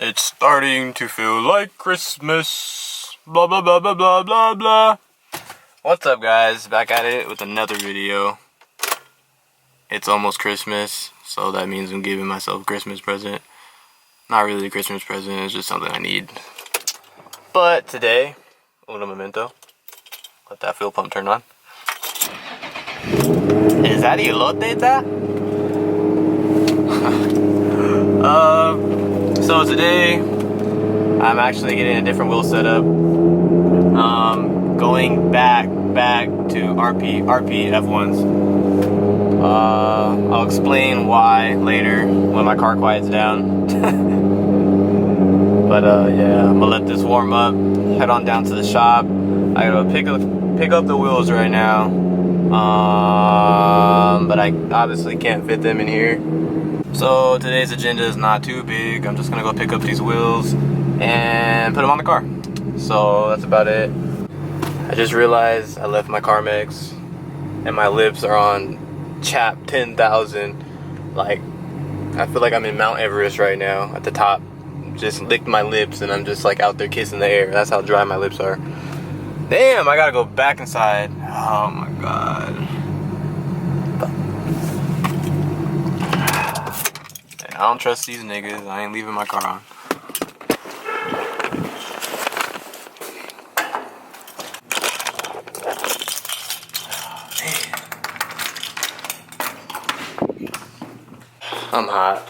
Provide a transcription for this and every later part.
It's starting to feel like Christmas. Blah blah blah blah blah blah blah. What's up, guys? Back at it with another video. It's almost Christmas, so that means I'm giving myself a Christmas present. Not really a Christmas present, it's just something I need. But today, uno momento. Let that fuel pump turn on. Is that elote? So today, I'm actually getting a different wheel setup. Going back to RP F1s. I'll explain why later when my car quiets down. But yeah, I'm gonna let this warm up. Head on down to the shop. I gotta pick up the wheels right now. But I obviously can't fit them in here. So today's agenda is not too big. I'm just gonna go pick up these wheels and put them on the car. So that's about it. I just realized I left my Carmex and my lips are on chap 10,000. Like, I feel like I'm in Mount Everest right now at the top. Just licked my lips and I'm just like out there kissing the air. That's how dry my lips are. Damn, I gotta go back inside. Oh my god. I don't trust these niggas. I ain't leaving my car on. I'm hot.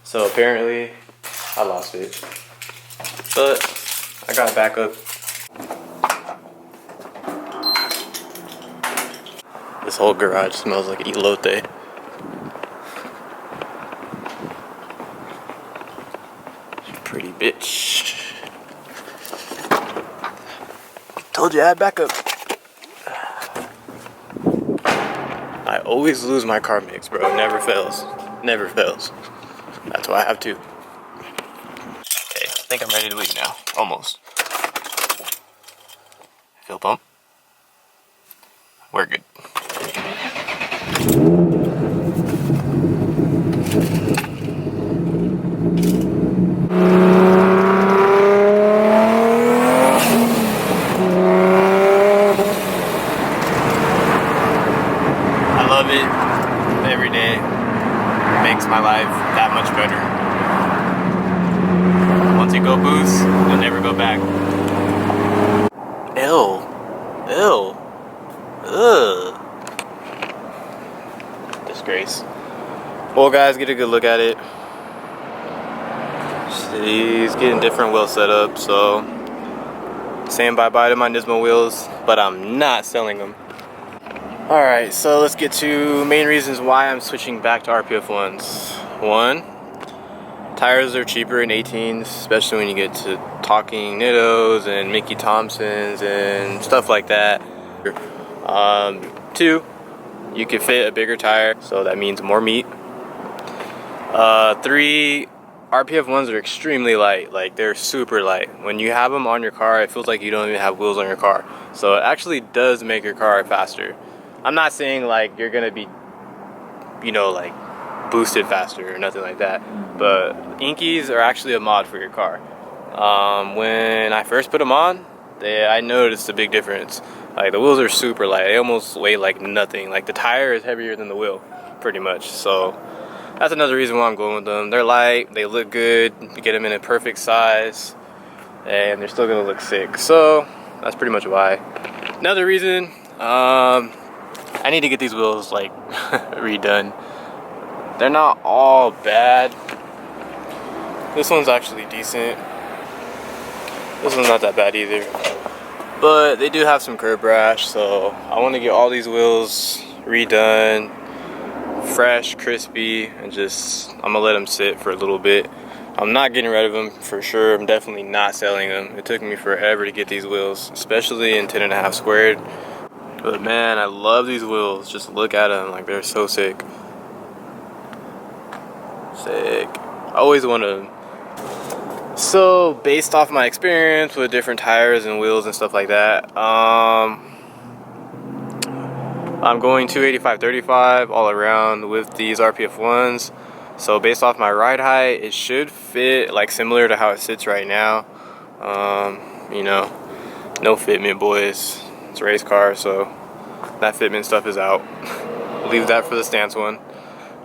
So apparently I lost it. But I got backup. This whole garage smells like elote. Pretty bitch. Told you I had backup. I always lose my car mix, bro. It never fails. Never fails. That's why I have two. Okay, I think I'm ready to leave now. Almost. Fuel pump. We're good. I love it every day. It makes my life that much better. Once you go boost, you'll never go back. Ew. Ew. Ugh. Disgrace. Well, guys, get a good look at it. He's getting different wheel setup, so saying bye-bye to my Nismo wheels, but I'm not selling them. Alright, so let's get to main reasons why I'm switching back to RPF ones. One, tires are cheaper in 18s, especially when you get to talking Nittos and Mickey Thompsons and stuff like that. Two, you can fit a bigger tire, so that means more meat. Three, RPF ones are extremely light. Like, they're super light. When you have them on your car, it feels like you don't even have wheels on your car. So it actually does make your car faster. I'm not saying like you're gonna be, you know, like boosted faster or nothing like that, but Inkies are actually a mod for your car. When I first put them on, I noticed a big difference. Like, the wheels are super light. They almost weigh like nothing. Like, the tire is heavier than the wheel, pretty much. So that's another reason why I'm going with them. They're light, they look good, you get them in a perfect size, and they're still gonna look sick. So that's pretty much why. Another reason, I need to get these wheels like redone. They're not all bad. This one's actually decent. This one's not that bad either. But they do have some curb rash, so I want to get all these wheels redone, fresh, crispy, and I'm gonna let them sit for a little bit. I'm not getting rid of them for sure. I'm definitely not selling them. It took me forever to get these wheels, especially in 10.5 squared. But man, I love these wheels. Just look at them, like, they're so sick. Sick. I always want to. So based off my experience with different tires and wheels and stuff like that, I'm going 285/35 all around with these RPF ones. So based off my ride height, it should fit like similar to how it sits right now. You know, no fitment, boys. It's a race car, so that fitment stuff is out. Leave that for the stance one.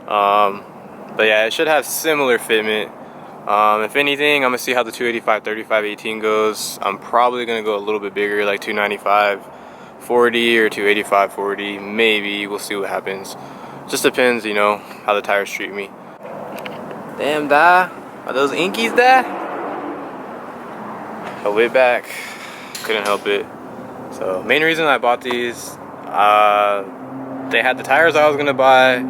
But yeah, it should have similar fitment. If anything, I'm gonna see how the 285/35/18 goes. I'm probably gonna go a little bit bigger, like 295/40 or 285/40, maybe. We'll see what happens. Just depends, you know, how the tires treat me. Damn, are those inkies there? I went back, couldn't help it. So main reason I bought these, they had the tires I was gonna buy,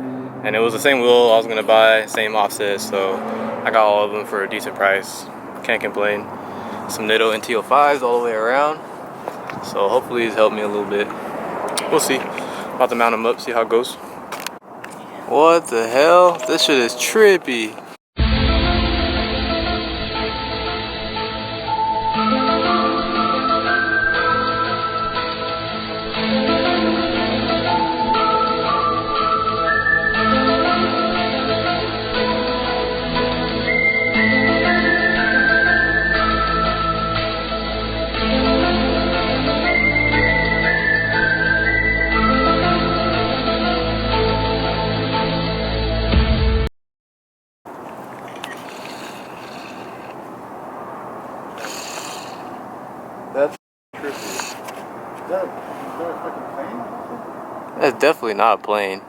and it was the same wheel I was gonna buy, same offset, so I got all of them for a decent price. Can't complain. Some Nitto NT05s all the way around, so hopefully these help me a little bit. We'll see. About to mount them up, see how it goes. What the hell? This shit is trippy. That's trippy. Is that a fucking plane? That's definitely not a plane.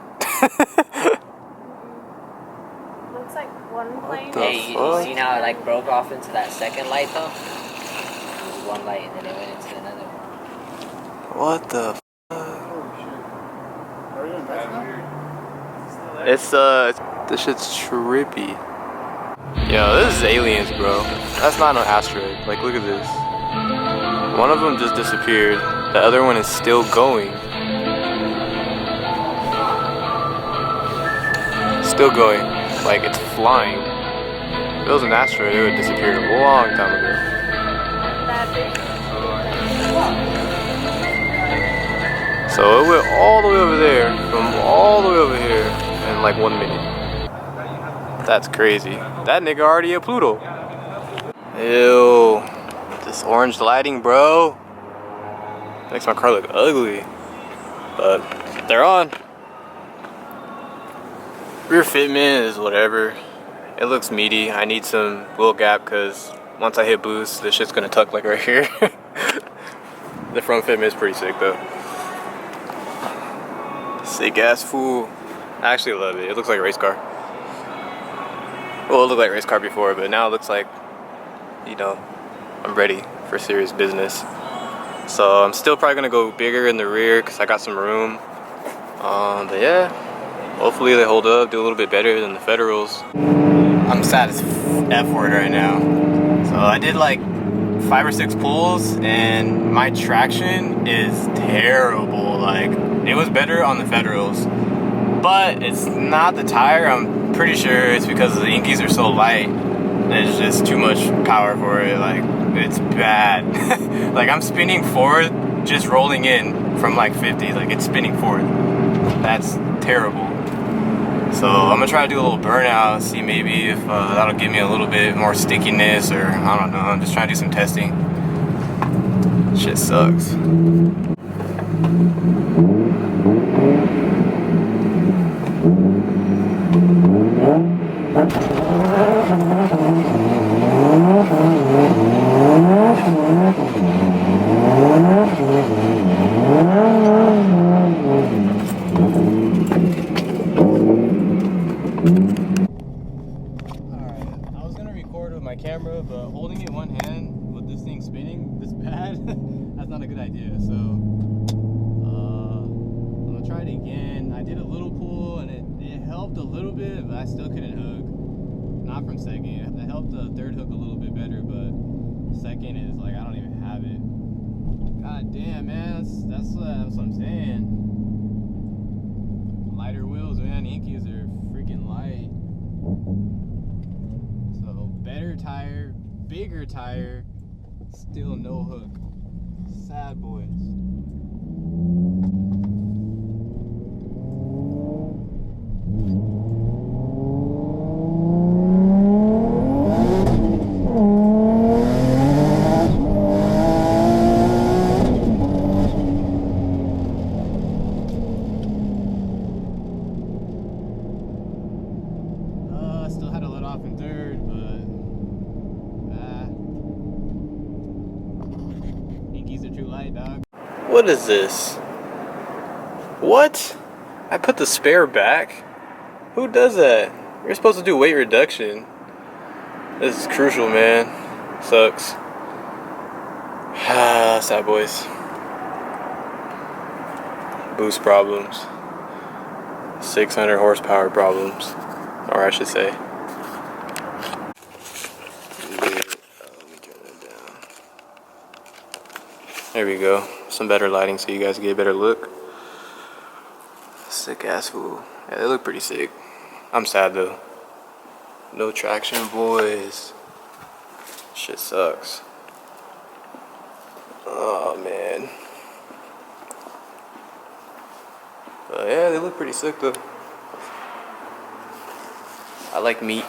Looks like one plane. the Hey, you fuck? seen how it like broke off into that second light though? It was one light and then it went into another one. What the f? Holy shit. Are you in Mexico? It's this shit's trippy. Yo, this is aliens, bro. That's not an asteroid. Like, look at this. One of them just disappeared. The other one is still going. Still going. Like, it's flying. If it was an asteroid, it would have disappeared a long time ago. That big. So it went all the way over there, from all the way over here, in like 1 minute. That's crazy. That nigga already at Pluto. Ew. This orange lighting, bro. Makes my car look ugly. But they're on. Rear fitment is whatever. It looks meaty. I need some wheel gap because once I hit boost, this shit's gonna tuck like right here. The front fitment is pretty sick though. Sick ass fool. I actually love it. It looks like a race car. Well, it looked like a race car before, but now it looks like, you know, I'm ready for serious business. So I'm still probably gonna go bigger in the rear because I got some room. But yeah, hopefully they hold up, do a little bit better than the Federals. I'm sad as F for it right now. So I did like 5 or 6 pulls and my traction is terrible. Like, it was better on the Federals, but it's not the tire. I'm pretty sure it's because the Inkies are so light. There's just too much power for it. Like, it's bad. Like, I'm spinning forward just rolling in from like 50. Like, it's spinning forward. That's terrible. So I'm gonna try to do a little burnout, see maybe if that'll give me a little bit more stickiness, or I don't know. I'm just trying to do some testing. Shit sucks. My camera, but holding it one hand with this thing spinning this bad, that's not a good idea. So I'm gonna try it again. I did a little pull and it helped a little bit, but I still couldn't hook. Not from second. I helped the third hook a little bit better, but second is like I don't even have it. God damn, man, that's what I'm saying. Lighter wheels, man. Yankees are freaking light. Better tire, bigger tire, still no hook. Sad boys. dog. What is this? What? I put the spare back? Who does that? You're supposed to do weight reduction. This is crucial, man. Sucks. Sad boys. Boost problems. 600 horsepower problems. Or I should say. Let me turn that down. There we go. Some better lighting so you guys get a better look. Sick ass fool. Yeah, they look pretty sick. I'm sad though. No traction, boys. Shit sucks. Oh man. But yeah, they look pretty sick though. I like meat.